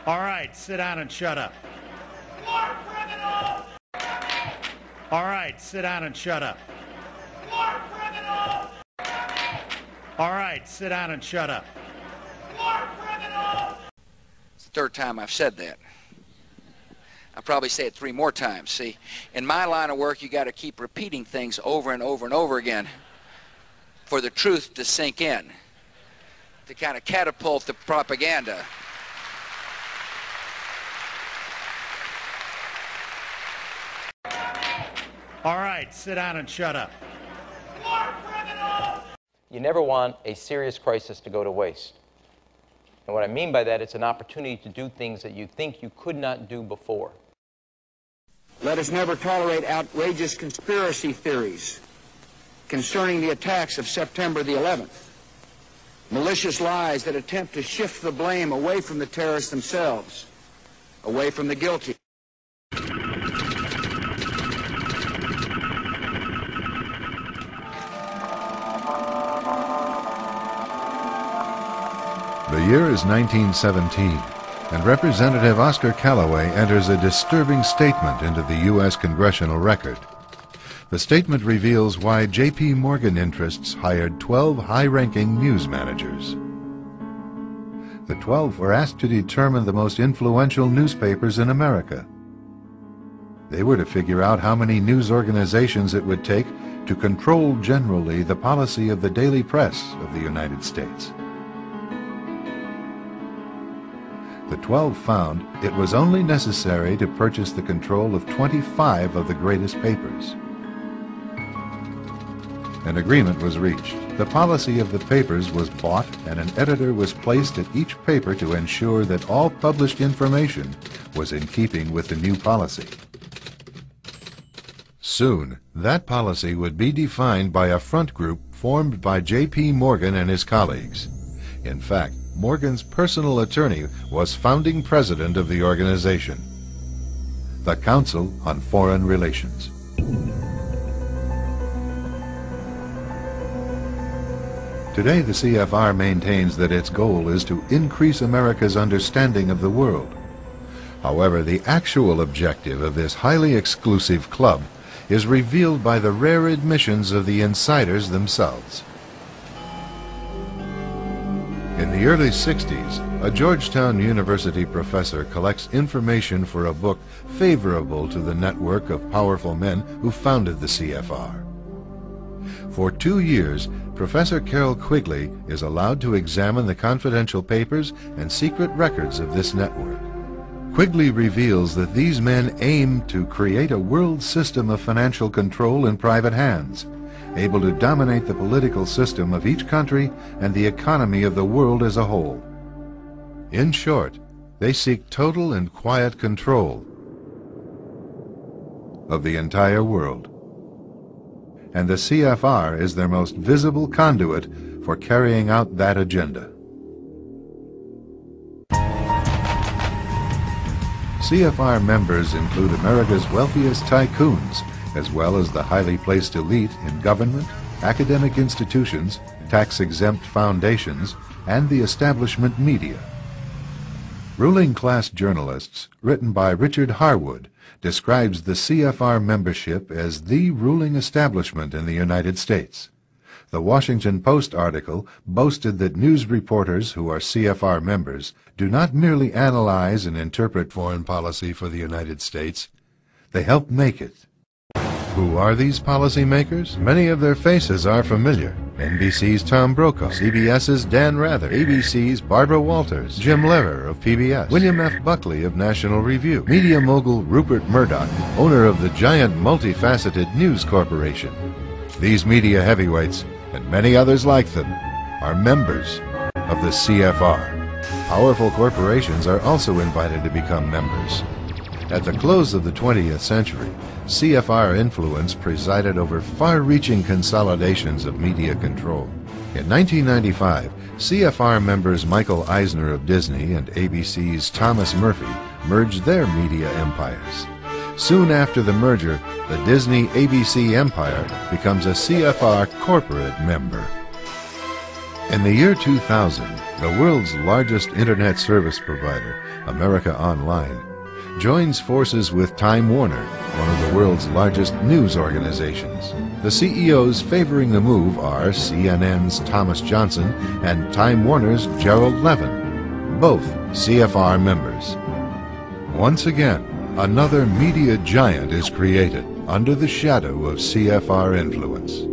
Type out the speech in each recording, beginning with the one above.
All right, sit down and shut up. More criminals! All right, sit down and shut up. More criminals! All right, sit down and shut up. More criminals! It's the third time I've said that. I'll probably say it 3 more times. See, in my line of work, you got to keep repeating things over and over and over again for the truth to sink in, to kind of catapult the propaganda. All right, sit down and shut up. More criminals! You never want a serious crisis to go to waste. And what I mean by that, it's an opportunity to do things that you think you could not do before. Let us never tolerate outrageous conspiracy theories concerning the attacks of September the 11th, malicious lies that attempt to shift the blame away from the terrorists themselves, away from the guilty. The year is 1917, and Representative Oscar Callaway enters a disturbing statement into the U.S. Congressional Record. The statement reveals why J.P. Morgan interests hired 12 high-ranking news managers. The 12 were asked to determine the most influential newspapers in America. They were to figure out how many news organizations it would take to control generally the policy of the daily press of the United States. The 12 found it was only necessary to purchase the control of 25 of the greatest papers. An agreement was reached. The policy of the papers was bought, and an editor was placed at each paper to ensure that all published information was in keeping with the new policy. Soon, that policy would be defined by a front group formed by J.P. Morgan and his colleagues. In fact, Morgan's personal attorney was founding president of the organization, the Council on Foreign Relations. Today, the CFR maintains that its goal is to increase America's understanding of the world. However, the actual objective of this highly exclusive club is revealed by the rare admissions of the insiders themselves. In the early 60s, a Georgetown University professor collects information for a book favorable to the network of powerful men who founded the CFR. For 2 years, Professor Carroll Quigley is allowed to examine the confidential papers and secret records of this network. Quigley reveals that these men aim to create a world system of financial control in private hands, able to dominate the political system of each country and the economy of the world as a whole. In short, they seek total and quiet control of the entire world. And the CFR is their most visible conduit for carrying out that agenda. CFR members include America's wealthiest tycoons, as well as the highly placed elite in government, academic institutions, tax-exempt foundations, and the establishment media. Ruling Class Journalists, written by Richard Harwood, describes the CFR membership as the ruling establishment in the United States. The Washington Post article boasted that news reporters who are CFR members do not merely analyze and interpret foreign policy for the United States, they help make it. Who are these policymakers? Many of their faces are familiar. NBC's Tom Brokaw, CBS's Dan Rather, ABC's Barbara Walters, Jim Lehrer of PBS, William F. Buckley of National Review, media mogul Rupert Murdoch, owner of the giant multifaceted News Corporation. These media heavyweights, and many others like them, are members of the CFR. Powerful corporations are also invited to become members. At the close of the 20th century, CFR influence presided over far-reaching consolidations of media control. In 1995, CFR members Michael Eisner of Disney and ABC's Thomas Murphy merged their media empires. Soon after the merger, the Disney-ABC empire becomes a CFR corporate member. In the year 2000, the world's largest internet service provider, America Online, joins forces with Time Warner, one of the world's largest news organizations. The CEOs favoring the move are CNN's Thomas Johnson and Time Warner's Gerald Levin, both CFR members. Once again, another media giant is created under the shadow of CFR influence.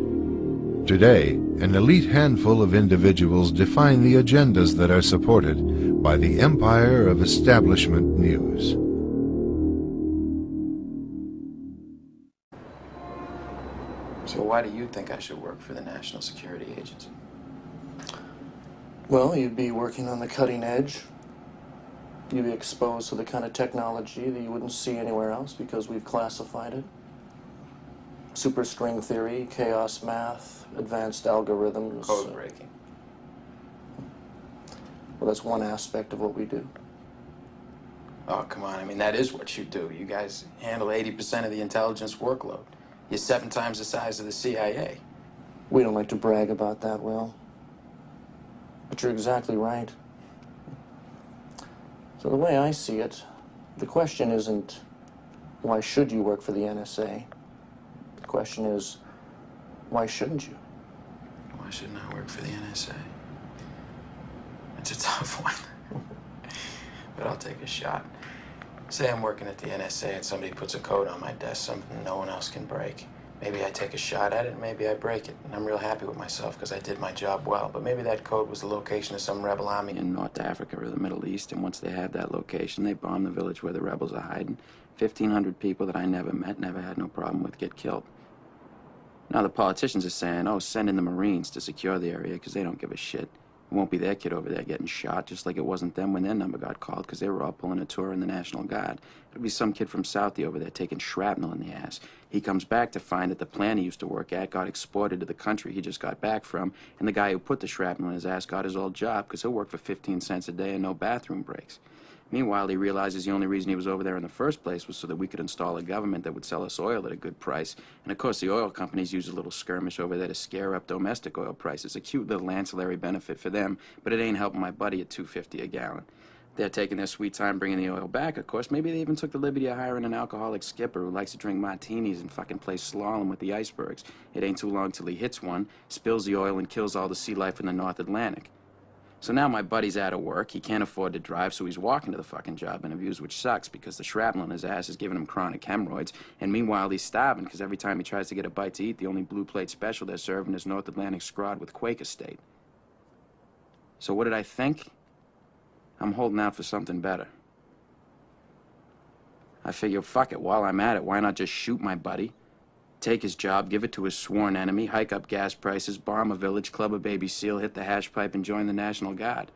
Today, an elite handful of individuals define the agendas that are supported by the empire of establishment news. So why do you think I should work for the National Security Agency? Well, you'd be working on the cutting edge. You'd be exposed to the kind of technology that you wouldn't see anywhere else because we've classified it. Superstring theory, chaos math, advanced algorithms. Code breaking. Well, that's one aspect of what we do. Oh, come on. I mean, that is what you do. You guys handle 80% of the intelligence workload. You're 7 times the size of the CIA. We don't like to brag about that, Will. But you're exactly right. So the way I see it, the question isn't, why should you work for the NSA? The question is, why shouldn't you? Why shouldn't I work for the NSA? It's a tough one. But I'll take a shot. Say I'm working at the NSA and somebody puts a code on my desk, something no one else can break. Maybe I take a shot at it, and maybe I break it. And I'm real happy with myself because I did my job well. But maybe that code was the location of some rebel army in North Africa or the Middle East, and once they have that location, they bomb the village where the rebels are hiding. 1,500 people that I never met, never had no problem with, get killed. Now the politicians are saying, oh, send in the Marines to secure the area because they don't give a shit. It won't be their kid over there getting shot, just like it wasn't them when their number got called because they were all pulling a tour in the National Guard. It'll be some kid from Southie over there taking shrapnel in the ass. He comes back to find that the plant he used to work at got exported to the country he just got back from, and the guy who put the shrapnel in his ass got his old job because he'll work for 15 cents a day and no bathroom breaks. Meanwhile, he realizes the only reason he was over there in the first place was so that we could install a government that would sell us oil at a good price. And of course, the oil companies use a little skirmish over there to scare up domestic oil prices. A cute little ancillary benefit for them, but it ain't helping my buddy at $2.50 a gallon. They're taking their sweet time bringing the oil back, of course. Maybe they even took the liberty of hiring an alcoholic skipper who likes to drink martinis and fucking play slalom with the icebergs. It ain't too long till he hits one, spills the oil, and kills all the sea life in the North Atlantic. So now my buddy's out of work, he can't afford to drive, so he's walking to the fucking job interviews, which sucks because the shrapnel in his ass is giving him chronic hemorrhoids, and meanwhile he's starving because every time he tries to get a bite to eat, the only blue plate special they're serving is North Atlantic scrod with Quaker State. So what did I think? I'm holding out for something better. I figure, fuck it, while I'm at it, why not just shoot my buddy? Take his job, give it to his sworn enemy, hike up gas prices, bomb a village, club a baby seal, hit the hash pipe, and join the National Guard.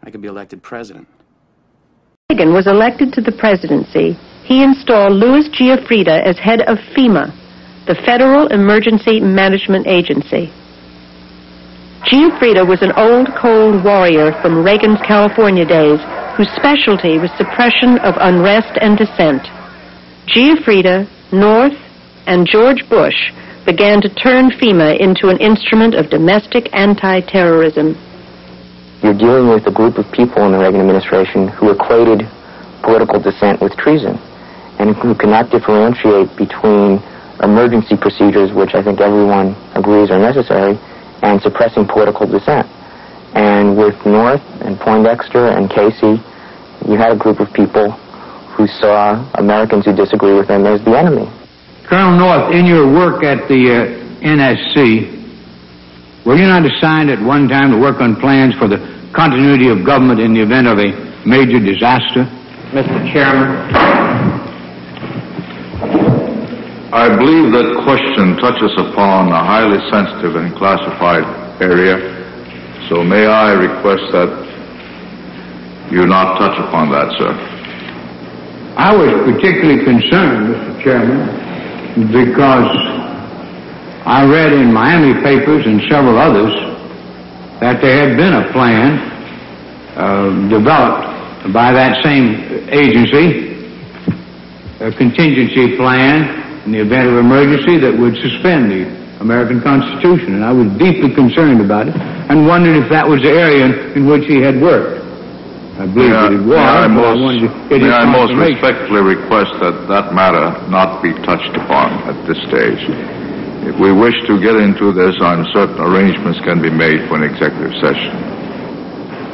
I could be elected president. Reagan was elected to the presidency. He installed Louis Giuffrida as head of FEMA, the Federal Emergency Management Agency. Giuffrida was an old cold warrior from Reagan's California days whose specialty was suppression of unrest and dissent. Giuffrida, North, and George Bush began to turn FEMA into an instrument of domestic anti-terrorism. You're dealing with a group of people in the Reagan administration who equated political dissent with treason and who cannot differentiate between emergency procedures, which I think everyone agrees are necessary, and suppressing political dissent. And with North and Poindexter and Casey, you had a group of people who saw Americans who disagree with them as the enemy. Colonel North, in your work at the NSC, were you not assigned at one time to work on plans for the continuity of government in the event of a major disaster? Mr. Chairman. I believe that question touches upon a highly sensitive and classified area, so may I request that you not touch upon that, sir? I was particularly concerned, Mr. Chairman, because I read in Miami papers and several others that there had been a plan developed by that same agency, a contingency plan in the event of emergency that would suspend the American Constitution, and I was deeply concerned about it and wondered if that was the area in which he had worked. I believe that it was, but I wanted to get his May I most confirmation. respectfully request that that matter not be touched upon at this stage. If we wish to get into this, I'm certain arrangements can be made for an executive session.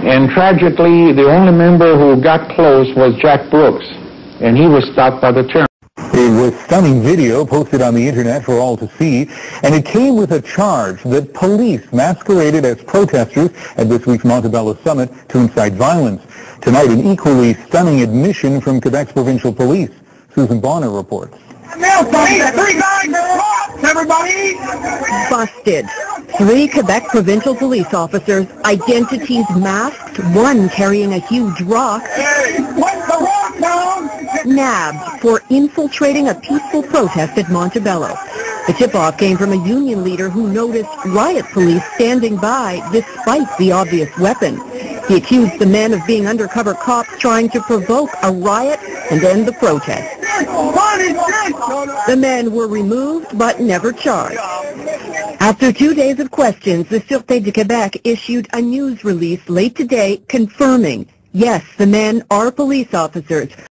And tragically, the only member who got close was Jack Brooks, and he was stopped by the chairman. It was stunning video posted on the internet for all to see, and it came with a charge that police masqueraded as protesters at this week's Montebello summit to incite violence. Tonight, an equally stunning admission from Quebec's provincial police. Susan Bonner reports. Everybody! Busted. 3 Quebec provincial police officers, identities masked, one carrying a huge rock, nabbed for infiltrating a peaceful protest at Montebello. The tip-off came from a union leader who noticed riot police standing by despite the obvious weapon. He accused the men of being undercover cops trying to provoke a riot and end the protest. The men were removed but never charged. After 2 days of questions, the Sûreté du Québec issued a news release late today confirming, yes, the men are police officers